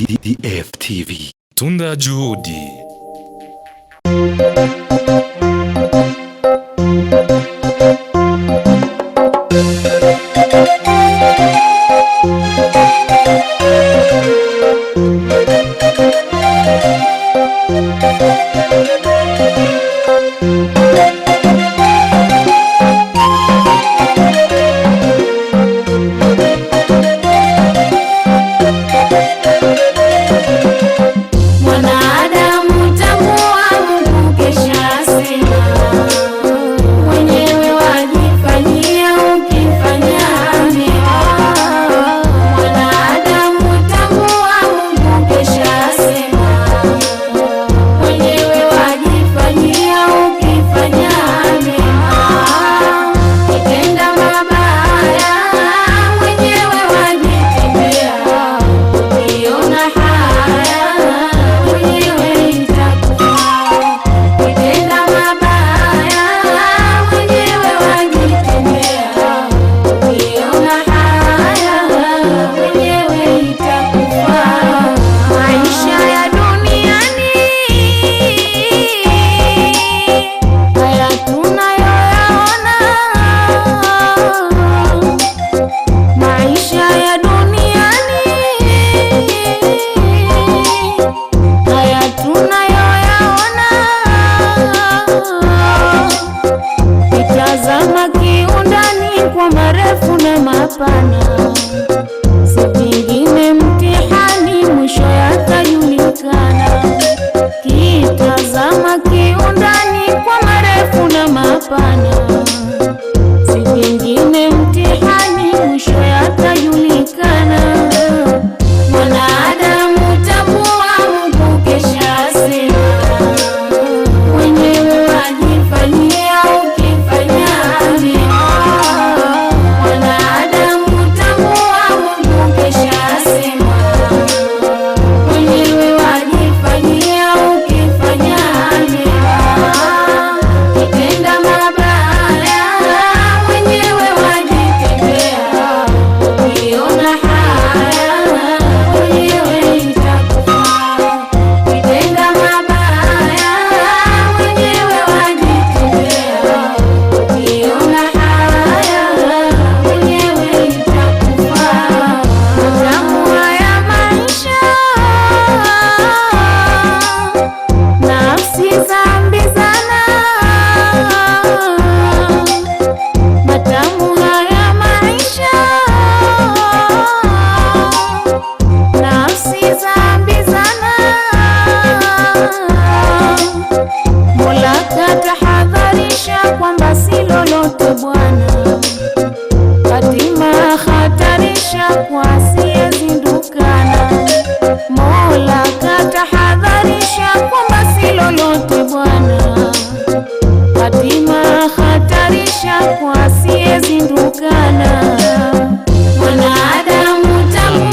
DFTV. Tunda juhudi. Sipingine mtihani mwisho yatajulikana. Kitazama kiundani kwa marefu na mapana. Sipingine mtihani mwisho yatajulikana. Mwanadamu tambua Mungu kesha asema. Mwenyewe wajifanyia ukifanyaje.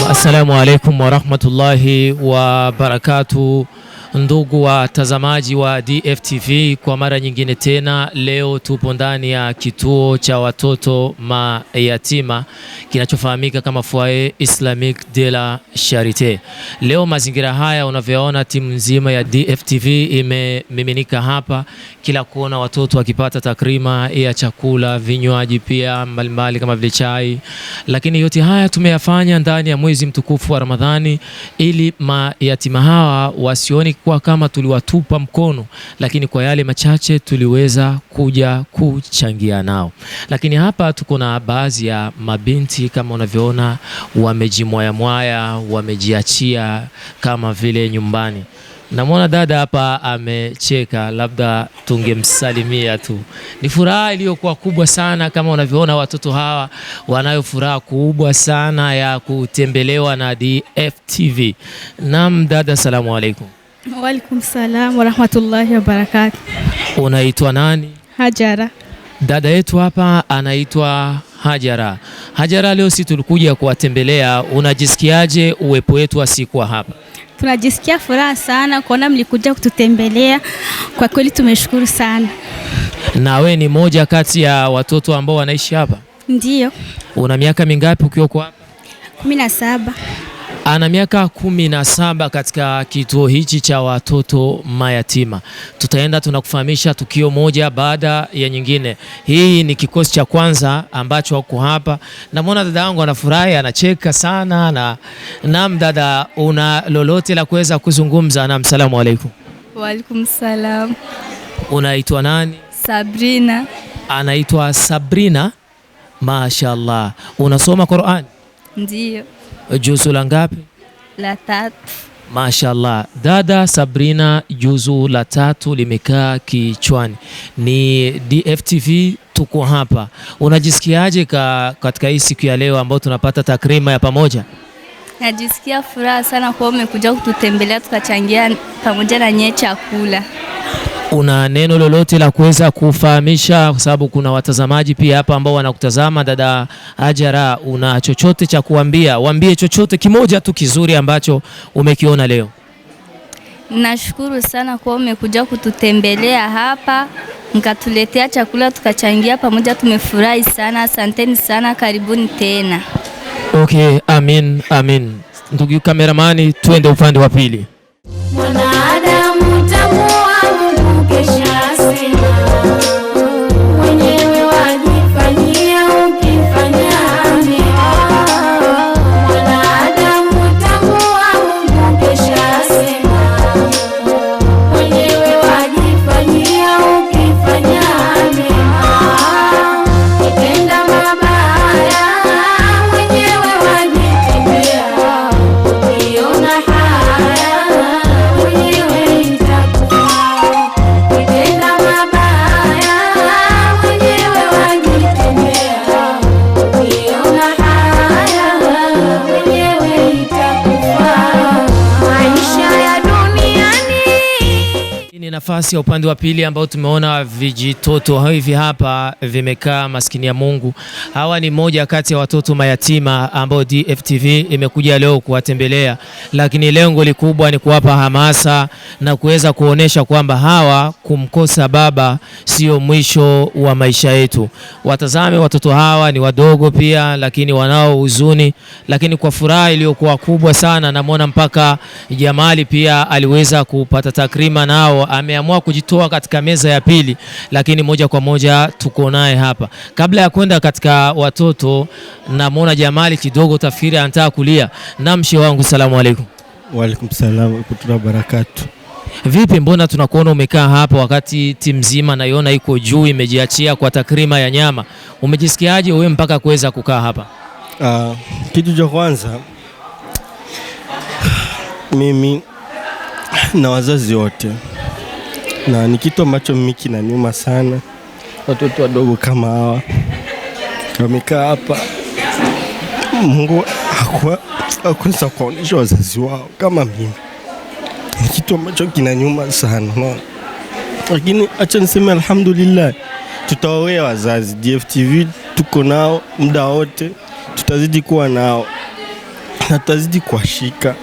Assalamu alaikum wa rahmatullahi wa barakatuh. Ndugu watazamaji wa DFTV, kwa mara nyingine tena leo tupo ndani ya kituo cha watoto mayatima kinachofahamika kama Foyer Islamique de la Charité. Leo mazingira haya unavyoona, timu nzima ya DFTV imemiminika hapa, kila kuona watoto wakipata takrima ya chakula, vinywaji pia mbalimbali kama vile chai. Lakini yote haya tumeyafanya ndani ya mwezi mtukufu wa Ramadhani ili mayatima hawa wasioni kwa kama tuliwatupa mkono, lakini kwa yale machache tuliweza kuja kuchangia nao. Lakini hapa tuko na baadhi ya mabinti kama unavyoona, wamejimwaya, wamejiachia kama vile nyumbani. Namwona dada hapa amecheka, labda tungemsalimia tu. Ni furaha iliyokuwa kubwa sana, kama unavyoona watoto hawa wanayo furaha kubwa sana ya kutembelewa na DFTV. Naam dada, salamu alaikum. Wa alaikum salam wa rahmatullahi wa barakatuh. Unaitwa nani? Hajara. Dada yetu hapa anaitwa Hajara. Hajara, leo si tulikuja kuwatembelea, unajisikiaje uwepo wetu wa siku hapa? Tunajisikia furaha sana kuona mlikuja kututembelea. Kwa kweli tumeshukuru sana. Na we ni moja kati ya watoto ambao wanaishi hapa? Ndiyo. Una miaka mingapi ukiwa hapa? 17. Ana miaka 17 katika kituo hichi cha watoto mayatima. Tutaenda tunakufahamisha tukio moja baada ya nyingine. Hii ni kikosi cha kwanza ambacho wako hapa. Namwona dada yangu anafurahi, anacheka sana na dada, una lolote la kuweza kuzungumza? Na msalamu alaykum. Wa alaykum salam. Unaitwa nani? Sabrina. Anaitwa Sabrina. Mashaallah. Unasoma Qur'an? Ndiyo. Juzu la ngapi? La 3. Mashaallah. Dada Sabrina, juzu la 3 limekaa kichwani. Ni DFTV tuko hapa. Unajisikiaje katika hii siku ya leo ambayo tunapata takrima ya pamoja? Najisikia furaha sana kwa umekuja kututembelea tukachangia pamoja na nyie chakula. Una neno lolote la kuweza kufahamisha, kwa sababu kuna watazamaji pia hapa ambao wanakutazama? Dada Hajara, una chochote cha kuambia? Waambie chochote kimoja tu kizuri ambacho umekiona leo. Nashukuru sana kwa umekuja kututembelea hapa, mkatuletea chakula tukachangia pamoja, tumefurahi sana. Asanteni sana, karibuni tena. Okay, amin. Ndugu kameramani, twende upande wa pili. Mwanadamu tambua Mungu kesha sema, mwenyewe wajifanyia ukifanya mema. Mwanadamu tambua Mungu kesha sema, mwenyewe wajifanyia ukifanya mema. Kitenda mabaya mwenyewe wajitendea, ukiona haya mwenyewe itakufa. Kitenda mabaya mwenyewe wajitendea, ukiona haya mwenyewe itakufa. Maisha ya duniani. Hii ni nafasi ya upande wa pili ambao tumeona vijitoto hivi hapa vimekaa, maskini ya Mungu. Hawa ni moja kati ya watoto mayatima ambao DFTV imekuja leo kuwatembelea, lakini lengo likubwa ni kuwapa hamasa na kuweza kuonesha kwamba hawa kumkosa baba sio mwisho wa maisha yetu. Watazame watoto hawa ni wadogo pia, lakini wanao huzuni, lakini kwa furaha iliyokuwa kubwa sana. Namuona mpaka Jamali pia aliweza kupata takrima, nao ameamua kujitoa katika meza ya pili, lakini moja kwa moja tuko naye hapa. Kabla ya kwenda katika watoto, namuona Jamali kidogo tafsiri anataka kulia. Namshe wangu, salamu alaykum. Wa alaykum salam wa rahmatullahi wa barakatuh. Vipi, mbona tunakuona umekaa hapa wakati timu nzima naiona iko juu imejiachia kwa takrima ya nyama? Umejisikiaje wewe mpaka kuweza kukaa hapa? Kitu cha kwanza, mimi na wazazi wote, na ni kitu ambacho mimi kinaniuma sana. Watoto wadogo kama hawa wamekaa hapa, Mungu hakuweza kuonyesha wazazi wao kama mimi. Ni kitu ambacho kinaniuma sana, no? Lakini acha niseme alhamdulillah, tutawawea wazazi. DFTV tuko nao muda wote, tutazidi kuwa nao na tutazidi kuwashika.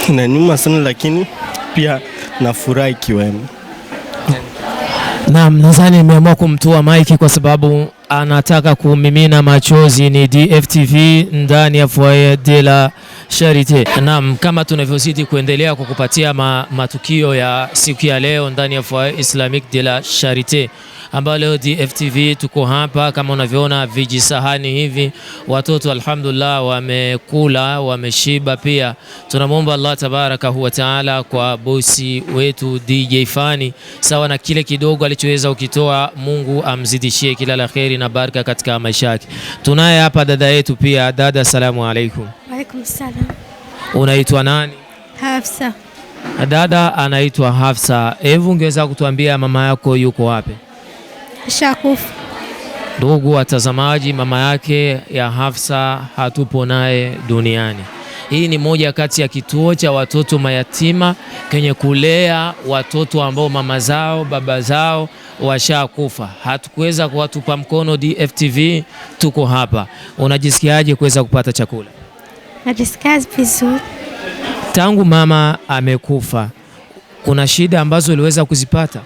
Inaniuma sana, lakini pia nafurahi kiwemo. Naam, nadhani nimeamua kumtoa maiki kwa sababu anataka kumimina machozi. Ni DFTV ndani ya foyer de la Charité. Naam, kama tunavyozidi kuendelea kukupatia matukio ya siku ya leo ndani ya foyer Islamique de la Charité, ambao leo DFTV tuko hapa. Kama unavyoona vijisahani hivi, watoto alhamdulillah wamekula, wameshiba pia. Tunamwomba Allah tabaraka wa taala kwa bosi wetu DJFANNY, sawa na kile kidogo alichoweza ukitoa, Mungu amzidishie kila la kheri na baraka katika maisha yake. Tunaye hapa dada yetu pia. Dada, salamu alaykum. Wa alaykum salam. Unaitwa nani? Hafsa. Dada anaitwa Hafsa. Hebu ungeweza kutuambia mama yako yuko wapi? Shakufu. Ndugu watazamaji, mama yake ya Hafsa hatupo naye duniani. Hii ni moja kati ya kituo cha watoto mayatima kenye kulea watoto ambao mama zao baba zao washakufa. Hatukuweza kuwatupa mkono. DFTV tuko hapa. Unajisikiaje kuweza kupata chakula? Najisikia vizuri. Tangu mama amekufa, kuna shida ambazo uliweza kuzipata?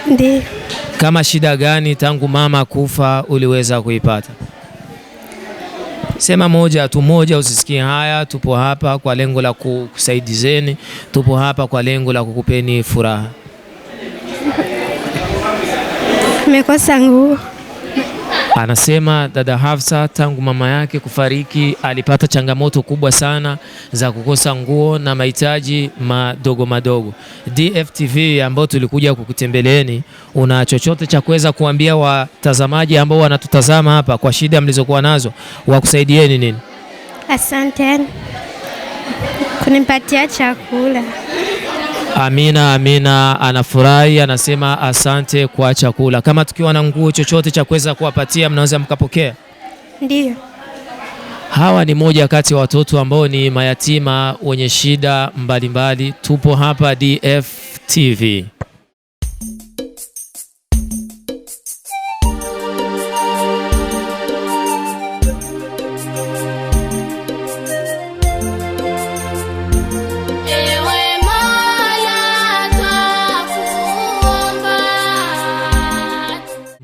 Ndiyo. Kama shida gani tangu mama kufa uliweza kuipata? Sema moja tu, moja usisikie haya. Tupo hapa kwa lengo la kusaidizeni, tupo hapa kwa lengo la kukupeni furaha. Nimekosa nguo. Anasema dada Hafsa tangu mama yake kufariki alipata changamoto kubwa sana za kukosa nguo na mahitaji madogo madogo. DFTV ambao tulikuja kukutembeleeni, una chochote cha kuweza kuambia watazamaji ambao wanatutazama hapa kwa shida mlizokuwa nazo, wakusaidieni nini? Asante kunipatia chakula. Amina, Amina anafurahi, anasema asante kwa chakula. Kama tukiwa na nguo chochote cha kuweza kuwapatia, mnaweza mkapokea? Ndio. Hawa ni moja kati ya watoto ambao ni mayatima wenye shida mbalimbali. Tupo hapa DFTV.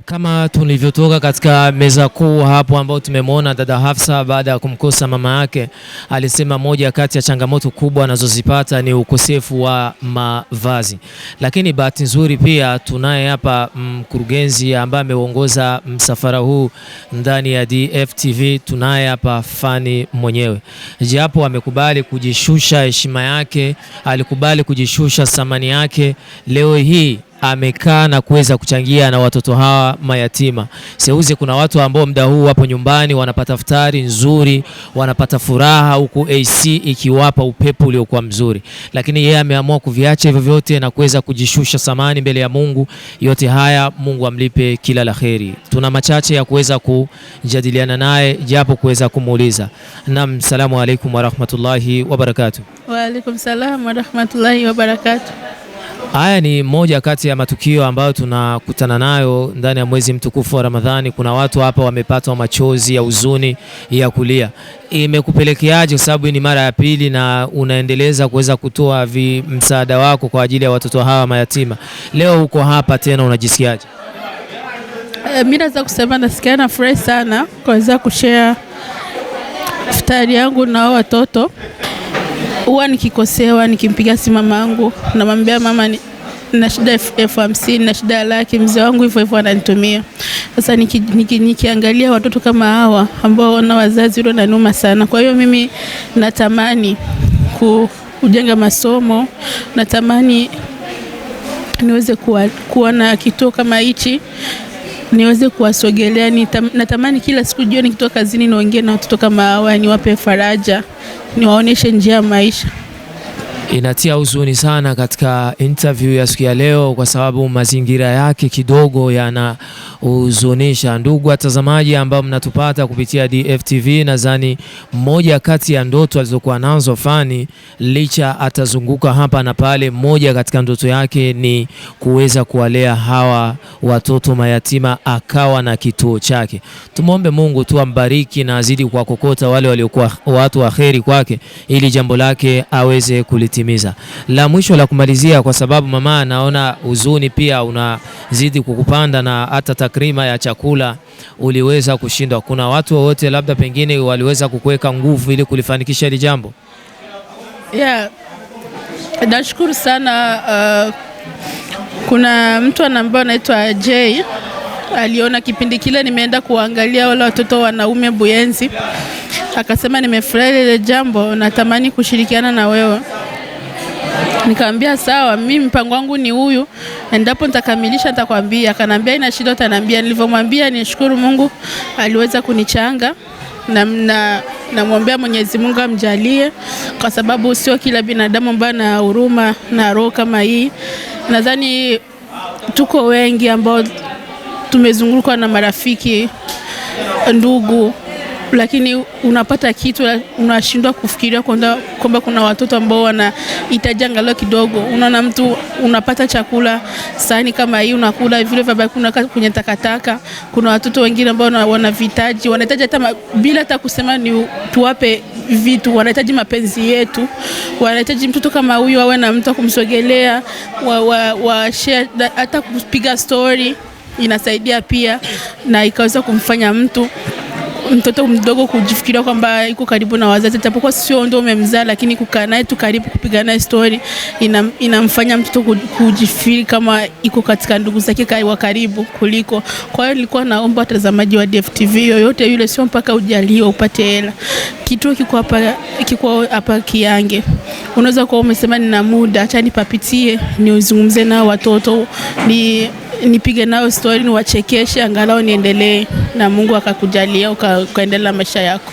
Kama tulivyotoka katika meza kuu hapo ambao tumemwona dada Hafsa baada ya kumkosa mama yake, alisema moja kati ya changamoto kubwa anazozipata ni ukosefu wa mavazi. Lakini bahati nzuri pia tunaye hapa mkurugenzi ambaye ameongoza msafara huu ndani ya DFTV, tunaye hapa Fanny mwenyewe. Japo amekubali kujishusha heshima yake, alikubali kujishusha thamani yake, leo hii amekaa na kuweza kuchangia na watoto hawa mayatima. Seuze kuna watu ambao muda huu wapo nyumbani wanapata futari nzuri, wanapata furaha huku AC ikiwapa upepo uliokuwa mzuri. Lakini yeye ameamua kuviacha hivyo vyote na kuweza kujishusha samani mbele ya Mungu. Yote haya Mungu amlipe kila la kheri. Tuna machache ya kuweza kujadiliana naye japo kuweza kumuuliza. Naam, salamu alaykum wa rahmatullahi wa barakatuh. Wa alaykum salam wa rahmatullahi wa barakatuh. Haya ni moja kati ya matukio ambayo tunakutana nayo ndani ya mwezi mtukufu wa Ramadhani. Kuna watu hapa wamepata machozi ya huzuni ya kulia. Imekupelekeaje? Kwa sababu ni mara ya pili na unaendeleza kuweza kutoa msaada wako kwa ajili ya watoto hawa mayatima. Leo uko hapa tena, unajisikiaje? Mimi naweza kusema nasikia na furahi sana kuweza kushare iftari yangu na watoto. Huwa nikikosewa nikimpiga simu mamangu namwambia mama na shida F50 na shida laki, mzee wangu hivyo ananitumia. Sasa nikiangalia watoto kama hawa ambao wana wazazi wao na noma sana. Kwa hiyo mimi natamani kujenga masomo, natamani niweze kuwa na kituo kama hichi, niweze kuwasogelea. Natamani kila siku jioni nikitoka kazini niongee na watoto kama hawa, niwape faraja, niwaoneshe njia ya maisha. Inatia huzuni sana katika interview ya siku ya leo kwa sababu mazingira yake kidogo yanahuzunisha. Ndugu watazamaji ambao mnatupata kupitia DFTV, nadhani mmoja kati ya ndoto alizokuwa nazo Fanny, licha atazunguka hapa na pale, mmoja katika ndoto yake ni kuweza kuwalea hawa watoto mayatima, akawa na kituo chake. Tumuombe Mungu tu ambariki na azidi kwa kokota wale waliokuwa watu wa kheri kwake ili jambo lake aweze kulitimiza. La mwisho la kumalizia, kwa sababu mama anaona huzuni pia unazidi kukupanda na hata takrima ya chakula uliweza kushindwa, kuna watu wote labda pengine waliweza kukuweka nguvu ili kulifanikisha hili jambo? Yeah, nashukuru sana. Kuna mtu ambaye anaitwa Jay aliona kipindi kile nimeenda kuangalia wale watoto wanaume Buyenzi, akasema nimefurahi ile jambo, natamani kushirikiana na wewe. Nikamwambia sawa, mimi mpango wangu ni huyu, endapo nitakamilisha nitakwambia. Akanambia ina shida, utaniambia. Nilivyomwambia nishukuru Mungu aliweza kunichanga na namwombea Mwenyezi Mungu amjalie, kwa sababu sio kila binadamu ambaye ana huruma na roho kama hii. Nadhani tuko wengi ambao tumezungukwa na marafiki, ndugu, lakini unapata kitu unashindwa kufikiria kwamba kuna watoto ambao wanahitaji angalau kidogo. Unaona mtu unapata chakula sahani kama hii unakula, vile vile kuna kwenye takataka. Kuna watoto wengine ambao wanahitaji hata bila hata kusema ni tuwape vitu, wanahitaji mapenzi yetu. Wanahitaji mtoto kama huyu awe na mtu kumsogelea, wa share, hata kupiga story inasaidia pia na ikaweza kumfanya mtu mtoto mdogo kujifikiria kwamba yuko karibu na wazazi, japokuwa sio ndio umemzaa, lakini kukaa naye tu karibu, kupiga naye story inamfanya mtoto kujifikiri kama iko katika ndugu zake wa karibu kuliko. Kwa hiyo nilikuwa naomba watazamaji wa DFTV yoyote yule, sio mpaka ujaliwe upate hela. Kituo kiko hapa Kiange. Unaweza kuwa umesema nina muda, acha nipapitie niuzungumze nao watoto, nipige nao story, niwachekeshe, angalau niendelee, na Mungu akakujalia ukaendelea maisha yako.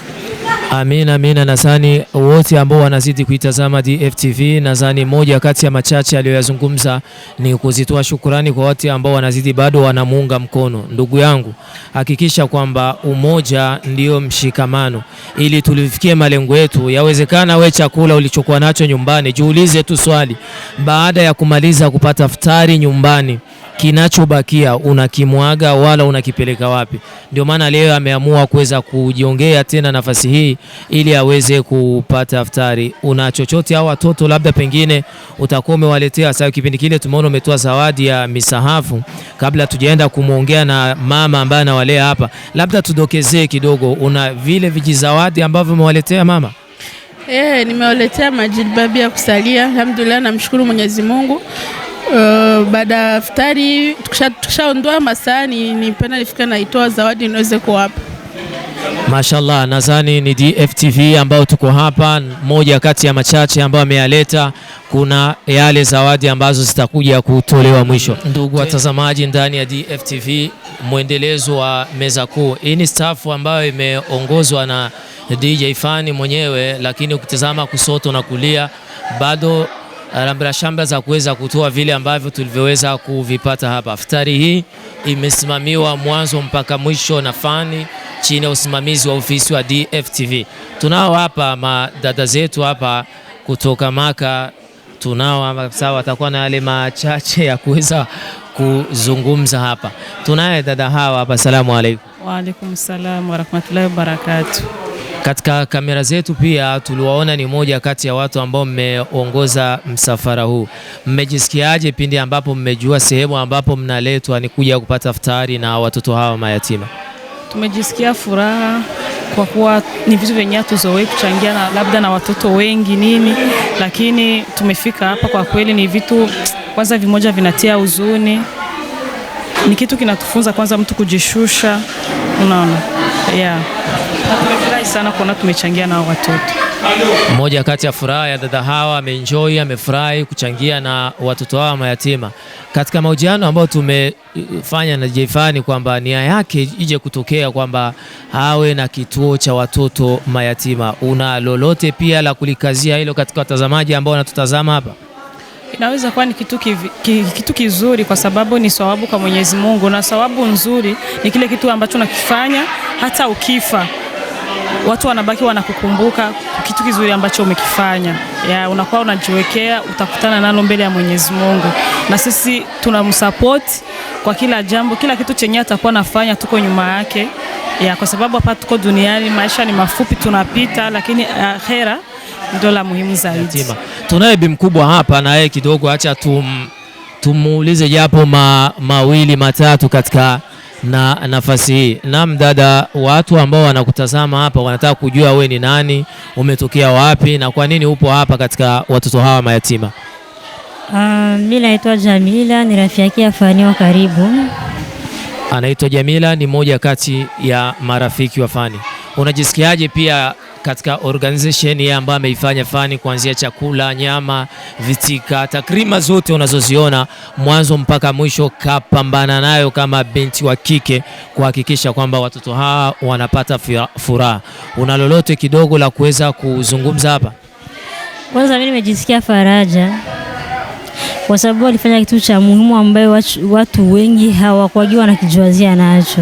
Amina, amina. Nadhani wote ambao wanazidi kuitazama DFTV, nadhani moja kati ya machache aliyoyazungumza ni kuzitoa shukrani kwa wote ambao wanazidi bado wanamuunga mkono. Ndugu yangu, hakikisha kwamba umoja ndio mshikamano ili tulifikie malengo yetu. Yawezekana we chakula ulichokuwa nacho nyumbani, jiulize tu swali, baada ya kumaliza kupata iftari nyumbani, kinachobakia unakimwaga wala unakipeleka wapi? Ndio maana leo ameamua kuweza kujiongea tena nafasi hii ili aweze kupata iftari. Una chochote au watoto labda pengine utakuwa umewaletea? Sasa kipindi kile tumeona umetoa zawadi ya misahafu. Kabla tujaenda kumuongea na mama ambaye anawalea hapa, labda tudokezee kidogo, una vile vijizawadi ambavyo umewaletea mama? Nimewaletea majilbabi ya kusalia. Alhamdulillah, namshukuru Mwenyezi Mungu. Baada ya iftari tukishaondoa masani, nipenda nifika naitoa zawadi niweze kuwapa. Mashallah, nadhani ni DFTV ambao tuko hapa, moja kati ya machache ambao ameyaleta. Kuna yale zawadi ambazo zitakuja kutolewa mwisho. Ndugu watazamaji ndani ya DFTV, mwendelezo wa meza kuu. Hii ni staff ambayo imeongozwa na DJFANNY mwenyewe, lakini ukitazama kusoto na kulia bado rambra shamba za kuweza kutoa vile ambavyo tulivyoweza kuvipata hapa. Iftari hii imesimamiwa mwanzo mpaka mwisho na Fanny chini ya usimamizi wa ofisi wa DFTV. Tunao hapa madada zetu hapa kutoka Maka, tunao hapa sawa, watakuwa na yale machache ya kuweza kuzungumza hapa. Tunaye dada hawa hapa. Asalamu alaykum. Wa alaykum salaam wa rahmatullahi wa barakatuh. Katika kamera zetu pia tuliwaona ni moja kati ya watu ambao mmeongoza msafara huu. Mmejisikiaje pindi ambapo mmejua sehemu ambapo mnaletwa ni kuja kupata iftari na watoto hawa mayatima? Tumejisikia furaha kwa kuwa ni vitu vyenye hatuzoea kuchangia na labda na watoto wengi nini, lakini tumefika hapa, kwa kweli ni vitu kwanza vimoja vinatia huzuni. Ni kitu kinatufunza kwanza mtu kujishusha, unaona. Tumefurahi sana kuona tumechangia na watoto. Mmoja kati ya furaha ya dada hawa, ameenjoy, amefurahi kuchangia na watoto hawa mayatima. Katika mahojiano ambayo tumefanya na DJFANNY kwamba nia yake ije kutokea kwamba awe na kituo cha watoto mayatima, una lolote pia la kulikazia hilo katika watazamaji ambao wanatutazama hapa? Inaweza kuwa ni kitu kizuri kwa sababu ni sawabu kwa Mwenyezi Mungu, na sawabu nzuri ni kile kitu ambacho unakifanya hata ukifa watu wanabaki wanakukumbuka kitu kizuri ambacho umekifanya. Unakuwa unajiwekea, utakutana nalo mbele ya Mwenyezi Mungu. Na sisi tunamsupport kwa kila jambo, kila kitu chenye atakuwa nafanya tuko nyuma yake. Kwa sababu hapa tuko duniani, maisha ni mafupi, tunapita, lakini akhera ndio la muhimu zaidi. Tunaye bi mkubwa hapa na yeye kidogo, acha tumuulize japo mawili matatu katika na nafasi hii. Naam dada, watu ambao wanakutazama hapa wanataka kujua we ni nani, umetokea wapi na kwa nini upo hapa katika watoto hawa mayatima? Mimi naitwa Jamila, ni rafiki ya Fanny wa karibu. Anaitwa Jamila, ni moja kati ya marafiki wa Fanny. Unajisikiaje pia katika organization ya ambayo ameifanya Fanny, kuanzia chakula, nyama, vitika, takrima zote unazoziona mwanzo mpaka mwisho, kapambana nayo kama binti wa kike kuhakikisha kwamba watoto hawa wanapata furaha? Una lolote kidogo la kuweza kuzungumza hapa? Kwanza mimi nimejisikia faraja kwa sababu alifanya kitu cha muhimu ambayo watu wengi hawakujua na kijuazia nacho.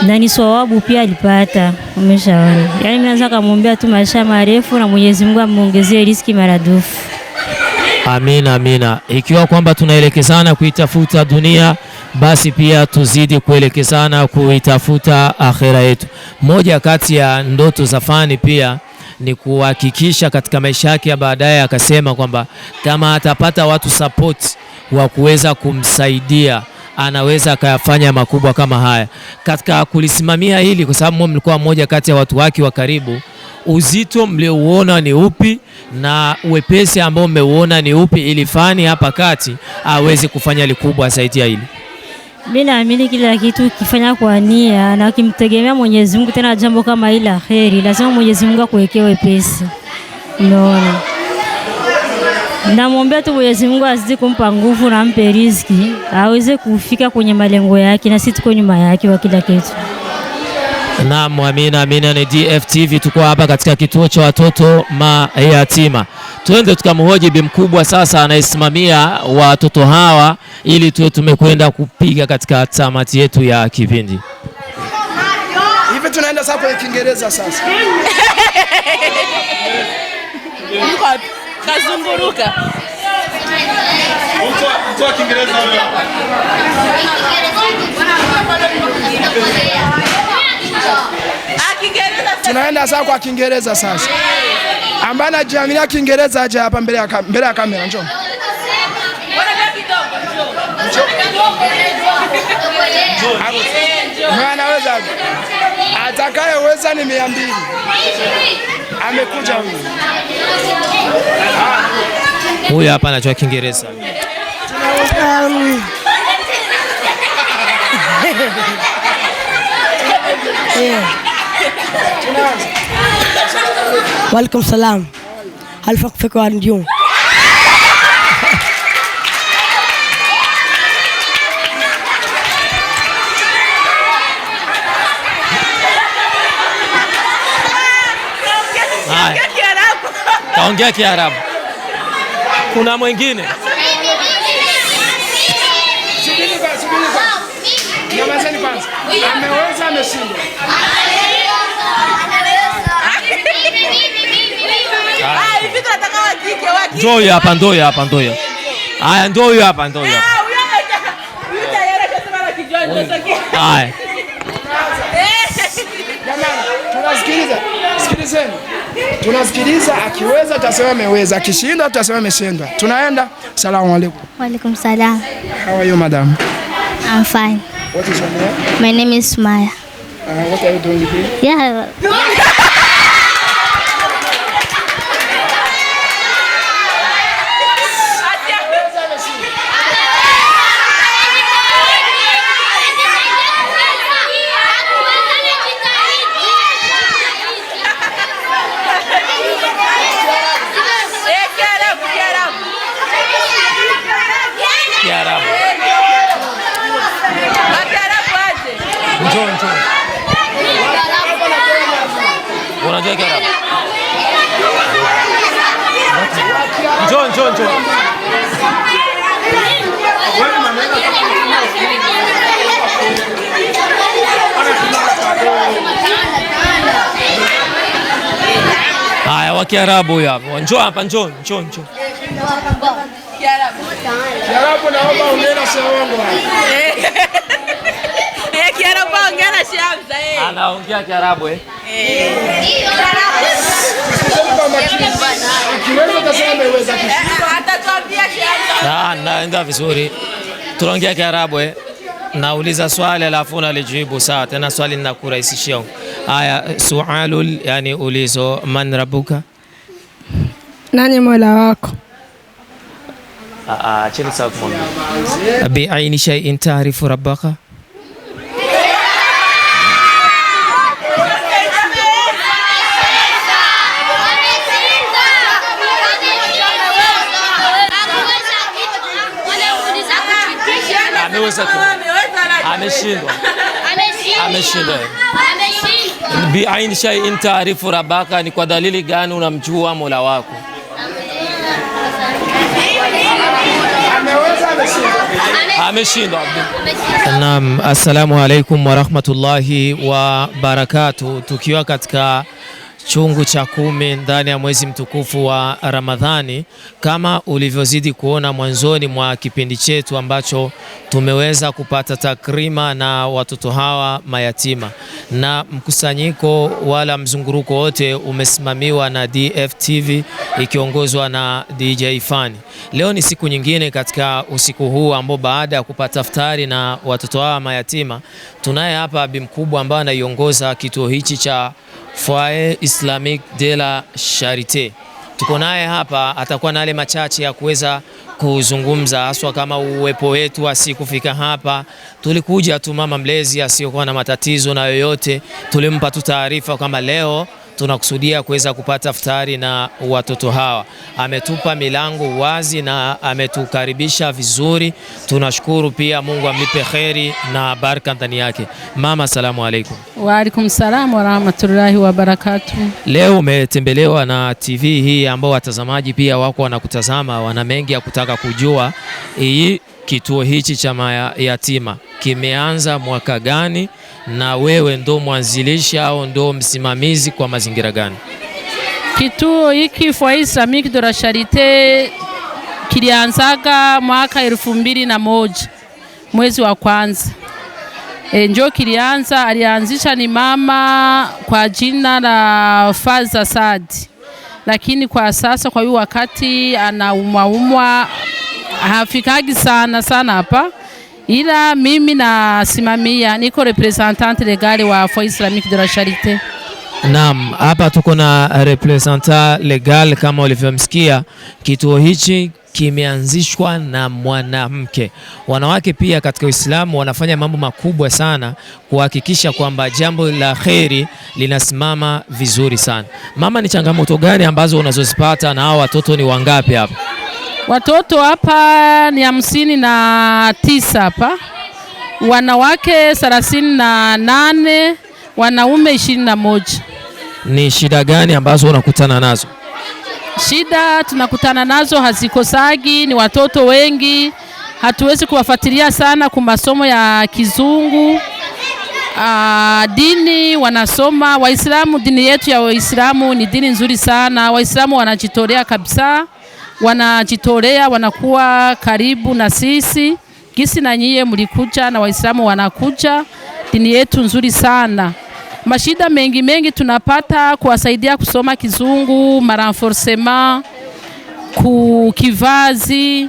Na ni sawabu pia alipata, umeshaona. Yaani mimi naweza kumwombea tu maisha marefu na Mwenyezi Mungu amuongezee riziki maradufu. Amina, amina. Ikiwa kwamba tunaelekezana kuitafuta dunia, basi pia tuzidi kuelekezana kuitafuta akhera yetu. Moja kati ya ndoto za Fanny pia ni kuhakikisha katika maisha yake ya baadaye, akasema kwamba kama atapata watu support wa kuweza kumsaidia anaweza akayafanya makubwa kama haya. Katika kulisimamia hili, kwa sababu mlikuwa mmoja kati ya watu wake wa karibu, uzito mliouona ni upi na uwepesi ambao mmeuona ni upi, ili Fanny hapa kati aweze kufanya likubwa zaidi ya hili? Mimi naamini kila kitu kifanya kwa nia na kimtegemea Mwenyezi Mungu, tena jambo kama hili la kheri lazima Mwenyezi Mungu akuwekee wepesi. Unaona, namwombea tu Mwenyezi Mungu azidi kumpa nguvu na ampe riziki aweze kufika kwenye malengo yake, na sisi tuko nyuma yake wa kila kitu. Naam, amina. Ni DFTV, tuko hapa katika kituo cha watoto mayatima. Tuende tukamhoji bi mkubwa sasa anayesimamia watoto hawa, ili tuwe tumekwenda kupiga katika tamati yetu ya kipindi. Hivi tunaenda sasa kwa Kiingereza sasa. Kazunguruka. Mtu wa Kiingereza tunaenda sasa kwa Kiingereza sasa. Ambaye anajiamini Kiingereza aje hapa mbele ya kamera, njoo. Anaweza. Atakayeweza ni 200. Amekuja huyu. Huyu hapa anajua Kiingereza. Walaikum salam. Alfa kufika wa ndio. Kaongea Kiarabu. Kuna mwingine? Subiri kwanza. Nyamazeni kwanza. Ameweza, ameshindwa. Njoo hapa, njoo hapa. Haya, njoo hapa. Haya. Tunasikiliza. Sikilizeni. Tunasikiliza, akiweza tutasema ameweza, akishinda tutasema ameshindwa. Tunaenda. Asalamu alaykum. Wa alaykum salam. How are you, madam? I'm fine. What is your name? My name is Maya. What are you doing here? Yeah. Unajua Kiarabu? Njoo. Haya, wa Kiarabu hapo. Njoo hapa, njoo. Kiarabu naomba ongea na shehe wangu hapa. Kiarabu ongea na shehe Hamza. Anaongea Kiarabu Akiweza utasema ameweza, akishinda atatuambia shehe Hamza. Naenda vizuri. Tunaongea Kiarabu Nauliza swali alafu unalijibu sawa. Tena swali ninakurahisishia. Haya, sualul, yani ulizo, man rabbuka? Nani Mola wako? Chini sawa kumwambia. Bi aini shay'in ta'rifu rabbaka? Ameshindwa. Bi aini shay'in ta'rifu rabbaka, ni kwa dalili gani unamjua Mola wako? Ameshindwa. Naam, assalamu alaikum wa rahmatullahi wa barakatuh. Tukiwa katika chungu cha 10 ndani ya mwezi mtukufu wa Ramadhani, kama ulivyozidi kuona mwanzoni mwa kipindi chetu ambacho tumeweza kupata takrima na watoto hawa mayatima, na mkusanyiko wala mzunguruko wote umesimamiwa na DFTV ikiongozwa na DJFANNY. Leo ni siku nyingine katika usiku huu ambao baada ya kupata iftari na watoto hawa mayatima, tunaye hapa bi mkubwa ambaye anaiongoza kituo hichi cha Foyer Islamique de la Charité. Tuko naye hapa, atakuwa na yale machache ya kuweza kuzungumza, haswa kama uwepo wetu asikufika hapa. Tulikuja tu mama mlezi asiyokuwa na matatizo na yoyote, tulimpa tu taarifa kama leo tunakusudia kuweza kupata iftari na watoto hawa. Ametupa milango wazi na ametukaribisha vizuri. Tunashukuru pia, Mungu amlipe kheri na baraka ndani yake. Mama, salamu alaikum. Wa alaikum salam wa rahmatullahi wa barakatuh. Leo umetembelewa na TV hii ambao watazamaji pia wako wanakutazama, wana mengi ya kutaka kujua. Hii kituo hichi cha mayatima kimeanza mwaka gani, na wewe ndo mwanzilishi au ndo msimamizi kwa mazingira gani? Kituo hiki Foyer Islamique de la Charité kilianzaga mwaka 2001 mwezi wa kwanza. Njoo kilianza, alianzisha ni mama kwa jina la Faza Sadi, lakini kwa sasa kwa hiyo wakati anaumwa hafikagi sana hapa, ila mimi nasimamia, niko representante legale wa Foyer Islamique de la Charité. Naam, hapa tuko na representant legal kama ulivyomsikia. Kituo hichi kimeanzishwa na mwanamke. Wanawake pia katika Uislamu wanafanya mambo makubwa sana kuhakikisha kwamba jambo la kheri linasimama vizuri sana. Mama, ni changamoto gani ambazo unazozipata na hao watoto ni wangapi hapa? Watoto hapa ni 59 hapa. Wanawake 38, wanaume 21. Ni shida gani ambazo unakutana nazo? Shida tunakutana nazo hazikosagi, ni watoto wengi, hatuwezi kuwafuatilia sana kwa masomo ya kizungu. Dini wanasoma Waislamu, dini yetu ya Waislamu ni dini nzuri sana. Waislamu wanajitolea kabisa, wanajitolea, wanakuwa karibu na sisi. Gisi na nyie mlikuja na Waislamu wanakuja, dini yetu nzuri sana. Mashida mengi tunapata kuwasaidia kusoma kizungu, marenforcement, kukivazi,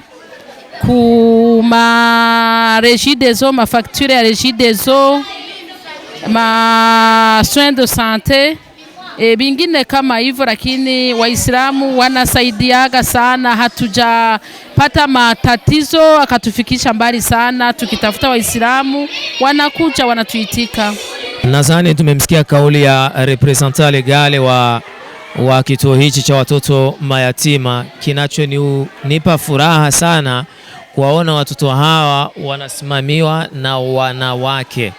kuma régie des eaux, ma facture ya régie des eaux, ma soins de santé, bingine kama hivyo. Lakini Waislamu wanasaidiaga sana, hatujapata matatizo akatufikisha mbali sana. Tukitafuta Waislamu wanakuja, wanatuitika. Nadhani tumemsikia kauli ya representant legale wa kituo hichi cha watoto mayatima. Kinachonipa furaha sana kuwaona watoto hawa wanasimamiwa na wanawake.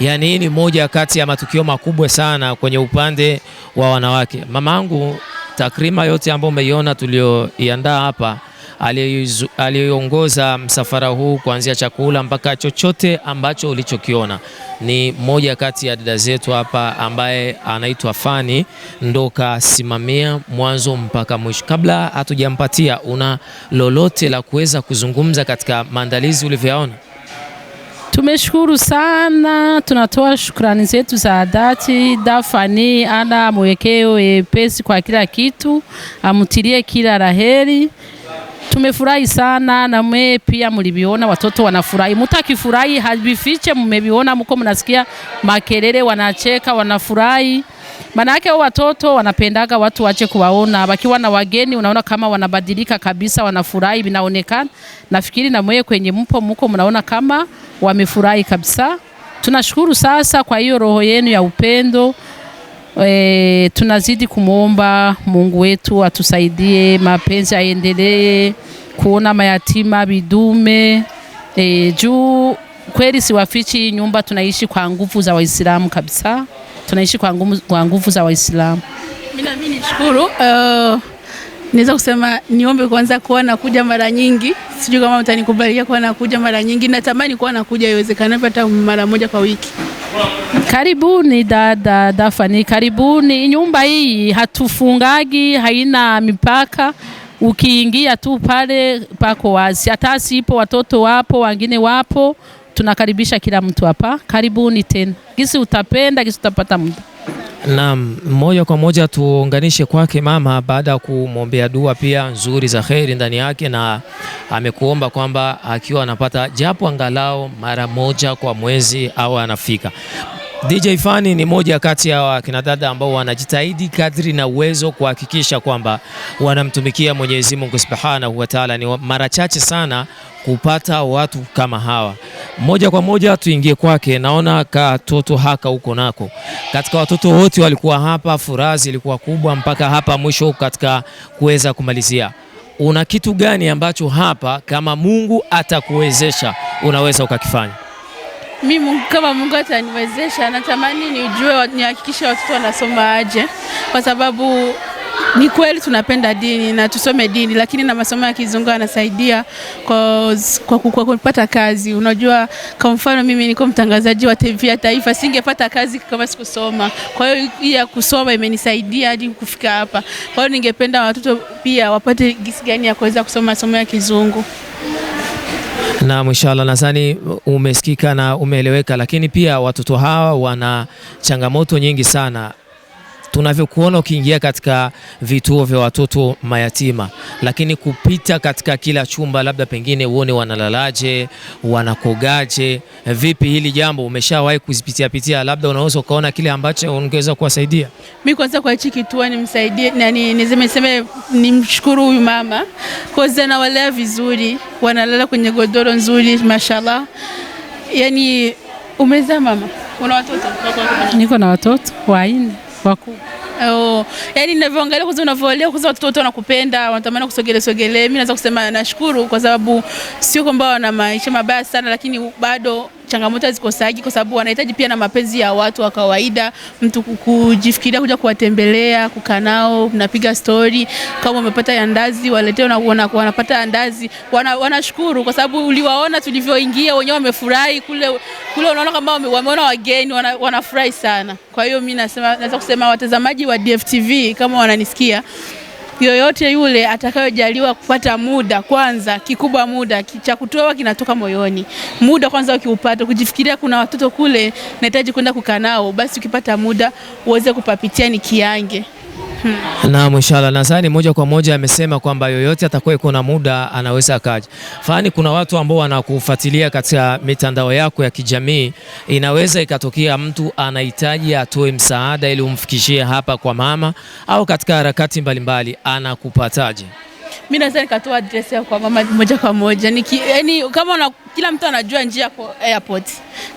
Yaani hii ni moja kati ya matukio makubwa sana kwenye upande wa wanawake. Mamangu, takrima yote ambayo umeiona tulioiandaa hapa, aliongoza msafara huu kuanzia chakula mpaka chochote ambacho ulichokiona, ni moja kati ya dada zetu hapa ambaye anaitwa Fanny, ndo kasimamia mwanzo mpaka mwisho. Kabla hatujampatia, una lolote la kuweza kuzungumza katika maandalizi ulivyoona? Tumeshukuru sana, tunatoa shukrani zetu za dhati. Fanny ana mwekeo pesi kwa kila kitu, amutilie kila laheri. Tumefurahi sana, na mwe pia mlibiona watoto wanafurahi. Mutakifurahi habifiche, mmebiona, mko mnasikia makelele, wanacheka, wanafurahi. Maana yake watoto wanapendaga watu wache kuwaona, wakiwa na wageni unaona kama wanabadilika kabisa, wanafurahi, binaonekana. Nafikiri na mwe kwenye mko mnaona kama wamefurahi kabisa. Tunashukuru sasa kwa hiyo roho yenu ya upendo. Tunazidi kumuomba Mungu wetu atusaidie, mapenzi yaendelee, kuona mayatima bidume. Juu kweli siwafichi, nyumba tunaishi kwa nguvu za Waislamu kabisa. Tunaishi kwa nguvu za Waislamu. Mimi nishukuru. Naweza kusema niombe kwanza kuwa nakuja mara nyingi. Sijui kama mtanikubalia kuwa nakuja mara nyingi. Natamani kuwa nakuja iwezekanavyo hata mara moja kwa wiki. Karibuni dada Fanny, karibuni. Nyumba hii hatufungagi, haina mipaka. Ukiingia tu pale pako wazi. Hata sipo watoto wapo, wengine wapo. Tunakaribisha kila mtu hapa. Karibuni tena. Gisi utapenda, gisi utapata muda. Naam, moja kwa moja tuunganishe kwake mama baada ya kumwombea dua pia nzuri za kheri ndani yake, na amekuomba kwamba akiwa anapata japo angalau mara moja kwa mwezi au anafika. DJ Fanny ni moja kati ya kina dada ambao wanajitahidi kadri na uwezo kuhakikisha kwamba wanamtumikia Mwenyezi Mungu Subhanahu wa Ta'ala. Ni mara chache sana kupata watu kama hawa. Moja kwa moja tuingie kwake. Naona katoto haka huko nako. Katika watoto wote walikuwa hapa, furaha ilikuwa kubwa mpaka hapa mwisho katika kuweza kumalizia. Una kitu gani ambacho hapa kama Mungu atakuwezesha unaweza ukakifanya? Mimi kama Mungu ataniwezesha, natamani nihakikishe watoto wanasoma aje, kwa sababu ni kweli tunapenda dini na tusome dini, lakini na masomo ya kizungu yanasaidia kwa kupata kazi. Unajua, kwa mfano mimi niko mtangazaji wa TV ya taifa, singepata kazi kama sikusoma. Kwa hiyo hii ya kusoma imenisaidia hadi kufika hapa. Kwa hiyo ningependa watoto pia wapate gisi gani ya kuweza kusoma masomo ya kizungu. Na inshallah nadhani umesikika na umeeleweka, lakini pia watoto hawa wana changamoto nyingi sana. Tunavyokuona ukiingia katika vituo vya watoto mayatima, lakini kupita katika kila chumba labda pengine uone wanalalaje, wanakogaje, vipi hili jambo umeshawahi kuzipitia, labda unaweza ukaona kile ambacho ungeweza kuwasaidia? Mimi kwanza kwa hichi kituo nimsaidie, niseme nimshukuru huyu mama kwa sababu walea vizuri, wanalala kwenye godoro nzuri mashallah. Yani umezaa mama? Una watoto? Niko na watoto 4 wakubwa. Yani ninavyoangalia kwanza unavyoelea kwanza watoto wanakupenda, wanatamani kusogelea. Mimi naweza kusema nashukuru kwa sababu sio kwamba wana maisha mabaya sana, lakini bado changamoto zikosagi kwa sababu wanahitaji pia na mapenzi ya watu wa kawaida, mtu kujifikiria kuja kuwatembelea, kukaa nao, mnapiga story. Kama umepata yandazi waletee, wanapata yandazi, wanashukuru kwa sababu uliwaona tulivyoingia, wenyewe wamefurahi kule unaona kama wameona wageni, wanafurahi sana. Kwa hiyo mimi naweza kusema watazamaji wa DFTV kama wananisikia, yoyote yule atakayojaliwa kupata muda, kwanza kikubwa muda cha kutoa kinatoka moyoni. Muda kwanza ukiupata kujifikiria kuna watoto kule nahitaji kwenda kukaa nao, basi ukipata muda uweze kupapitia ni kiange. Na inshallah nadhani moja kwa moja amesema kwamba yoyote atakuwa kuna muda anaweza akaja. Fanny, kuna watu ambao wanakufuatilia katika mitandao yako ya kijamii, inaweza ikatokea mtu anahitaji atoe msaada ili umfikishie hapa kwa mama au katika harakati mbalimbali, anakupataje? Mimi naweza nikatoa address ya kwa mama moja kwa moja. Yani kama kila mtu anajua njia kwa airport.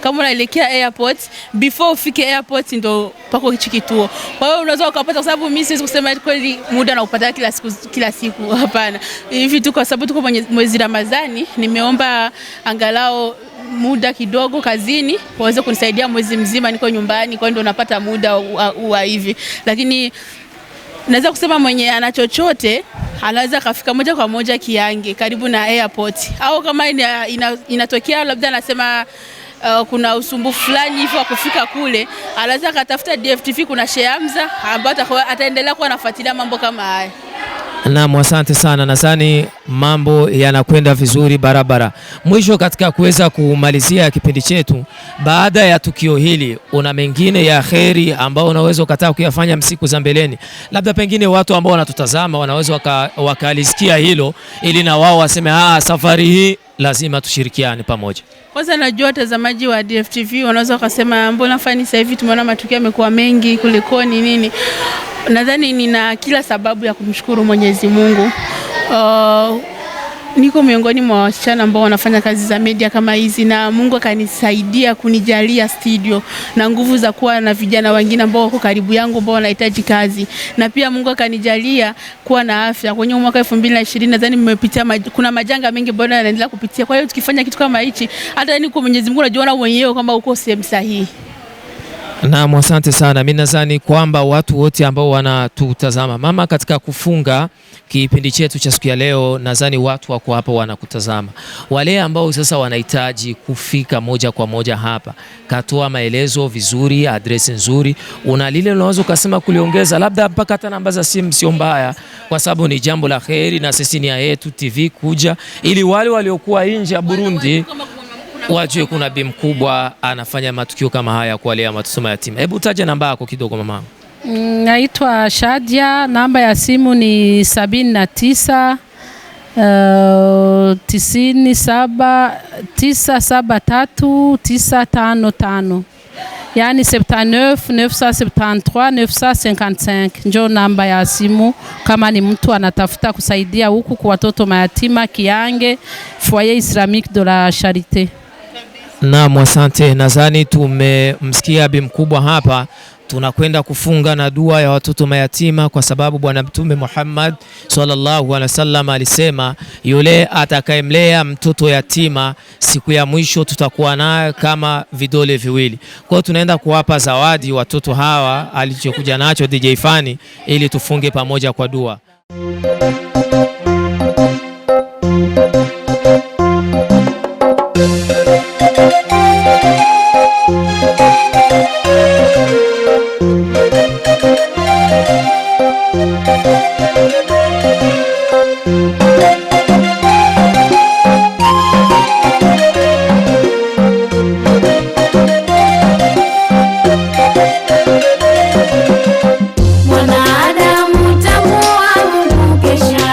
Kama unaelekea airport, before ufike airport ndo pako hichi kituo. Kwa hiyo unaweza ukapata, kwa sababu mimi siwezi kusema kweli muda na upata kila siku, hapana. Hivi tu kwa sababu tuko mwezi Ramadhani, nimeomba angalau muda kidogo kazini waweze kunisaidia mwezi mzima, niko nyumbani, kwa hiyo ndo napata muda wa hivi. Lakini naweza kusema mwenye ana chochote anaweza kafika moja kwa moja Kiange karibu na airport, au kama inatokea labda anasema kuna usumbufu fulani hivyo kufika kule, anaweza katafuta DFTV, kuna Sheamza ambaye ataendelea kuwa anafuatilia mambo kama haya. Naam, asante sana. Nadhani mambo yanakwenda vizuri barabara. Mwisho katika kuweza kumalizia kipindi chetu, baada ya tukio hili una mengine ya kheri ambao unaweza ukataka kuyafanya msiku za mbeleni? Labda pengine watu ambao wanatutazama wanaweza wakalisikia hilo ili na wao waseme safari hii lazima tushirikiane pamoja. Kwanza najua watazamaji wa DFTV wanaweza wakasema mbona Fanny sasa hivi tumeona matukio yamekuwa mengi, kulikoni nini? Nadhani nina kila sababu ya kumshukuru Mwenyezi Mungu. Niko miongoni mwa wasichana ambao wanafanya kazi za media kama hizi, na Mungu akanisaidia kunijalia studio na nguvu za kuwa na vijana wengine ambao wako karibu yangu ambao wanahitaji kazi, na pia Mungu akanijalia kuwa na afya. Kwenye mwaka 2020 nadhani nimepitia kuna majanga mengi bado yanaendelea kupitia. Kwa hiyo tukifanya kitu kama hichi, hata niko Mwenyezi Mungu anajiona mwenyewe kwamba uko sehemu sahihi. Naam, asante sana. Mimi nadhani kwamba watu wote ambao wanatutazama mama, katika kufunga kipindi chetu cha siku ya leo, nadhani watu wako hapa wanakutazama. Wale ambao sasa wanahitaji kufika moja kwa moja hapa, katoa maelezo vizuri, address nzuri, una lile unaweza kusema kuliongeza, labda mpaka hata namba za simu sio mbaya, kwa sababu ni jambo la kheri na sisi ni yetu TV kuja ili wale waliokuwa nje ya Burundi wajue kuna bi mkubwa anafanya matukio kama haya kwa wale watoto yatima. Hebu taja namba yako kidogo mama. Naitwa Shadia, namba ya simu ni 79 97 973 955. Yani 79 973 955 ndio namba ya simu kama ni mtu anatafuta kusaidia huku kwa watoto mayatima Kiange Foyer Islamique de la Charité. Naam, asante. Nadhani tumemsikia bi mkubwa hapa. Tunakwenda kufunga na dua ya watoto mayatima kwa sababu Bwana Mtume Muhammad sallallahu alaihi wasallam alisema yule atakayemlea mtoto yatima siku ya mwisho tutakuwa naye kama vidole viwili. Kwa hiyo tunaenda kuwapa zawadi watoto hawa alichokuja nacho DJ Fanny ili tufunge pamoja kwa dua. Mwanadamu tambua Mungu kesha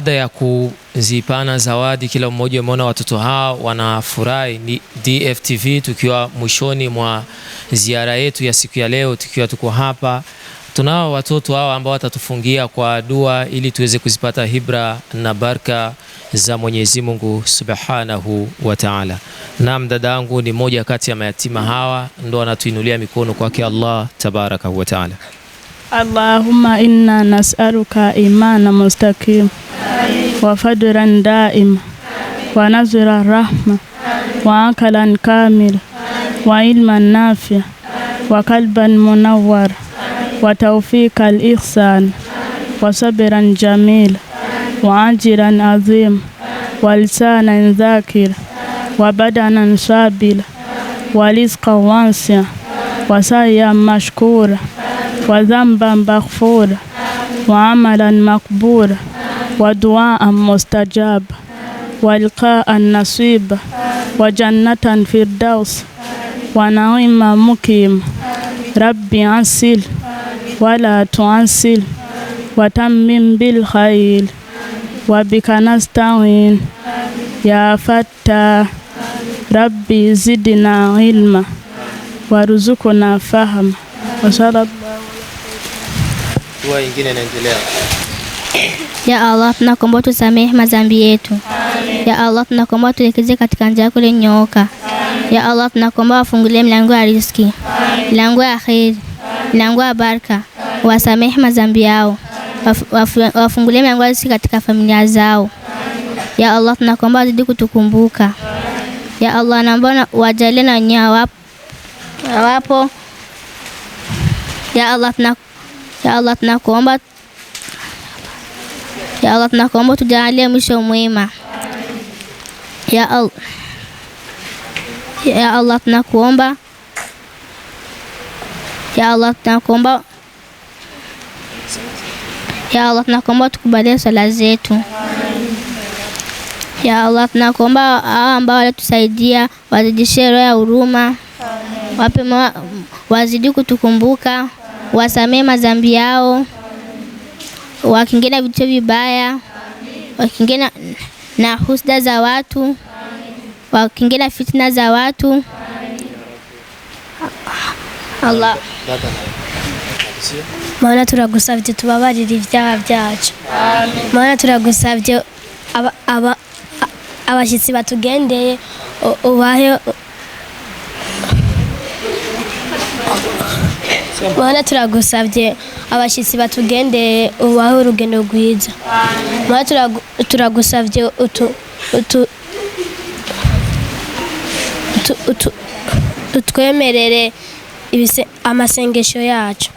baada ya kuzipana zawadi, kila mmoja umeona watoto hao wanafurahi. Ni DFTV tukiwa mwishoni mwa ziara yetu ya siku ya leo, tukiwa tuko hapa, tunao watoto hao ambao watatufungia kwa dua ili tuweze kuzipata hibra na baraka za Mwenyezi Mungu Subhanahu wa Ta'ala. Naam, dadangu ni moja kati ya mayatima hawa, ndo anatuinulia mikono kwake Allah Tabaraka wa Ta'ala. Allahumma inna nas'aluka imana mustaqim wa fadran daim wa nazira rahma wa akalan kamil wa ilman nafi wa qalban munawwar wa tawfiqal ihsan wa sabran jamil wa ajran azim wa lisanan dhakir wa badanan sabil wa rizqan wasi'a wa sa'yan mashkura wa dhanban maghfura wa amalan maqbura wa du'aan mustajab wa liqa'an nasiba wa jannatan firdaus wa na'iman muqim. Rabbi ansil wa la tuansil wa tammim bil khair wa bika nasta'in ya fattah. Rabbi zidna ilma warzuqna fahma. Dua nyingine inaendelea. Ya Allah, tunakuomba tusamehe madhambi yetu. Ya Allah, tunakuomba tuelekeze katika njia yako iliyonyooka. Ya Allah, tunakuomba wafungulie milango ya riziki, milango ya khair, milango ya baraka, wasamehe madhambi yao, wafungulie milango ya riziki katika familia zao. Ya Allah, tunakuomba wazidi kutukumbuka. Ya Allah, naomba wajalie na wenyewe wapo. Ya Allah, tunakuomba tujalie mwisho mwema. Ya Allah, tunakuomba tukubalie sala zetu. Ya Allah, tunakuomba hao ambao walitusaidia wazidishie roho ya huruma, wape wazidi kutukumbuka, wasamee madhambi yao, wakingine vitu vibaya, wakingine na husda za watu, wakingine fitna za watu. Allah, Mana turagusavye tubabarire ibyaha byacu. Mana turagusavye abashitsi batugendeye ubahe. Mana turagusavye abashitsi batugendeye ubahe urugendo rwiza. Mana turagusavye utwemerere amasengesho yacu.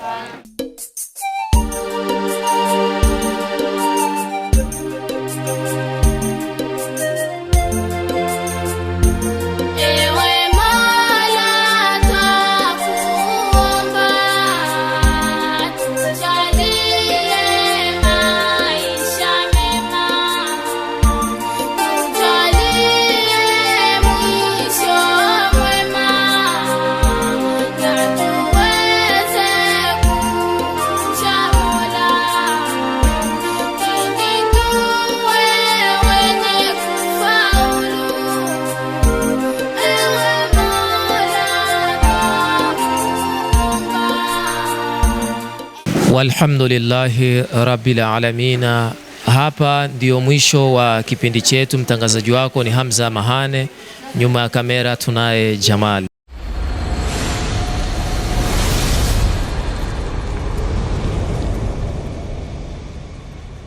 Walhamdulillahi rabbil alamina. Hapa ndio mwisho wa kipindi chetu. Mtangazaji wako ni Hamza Mahane, nyuma ya kamera tunaye Jamal.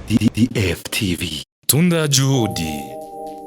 DFTV. Tunda juhudi.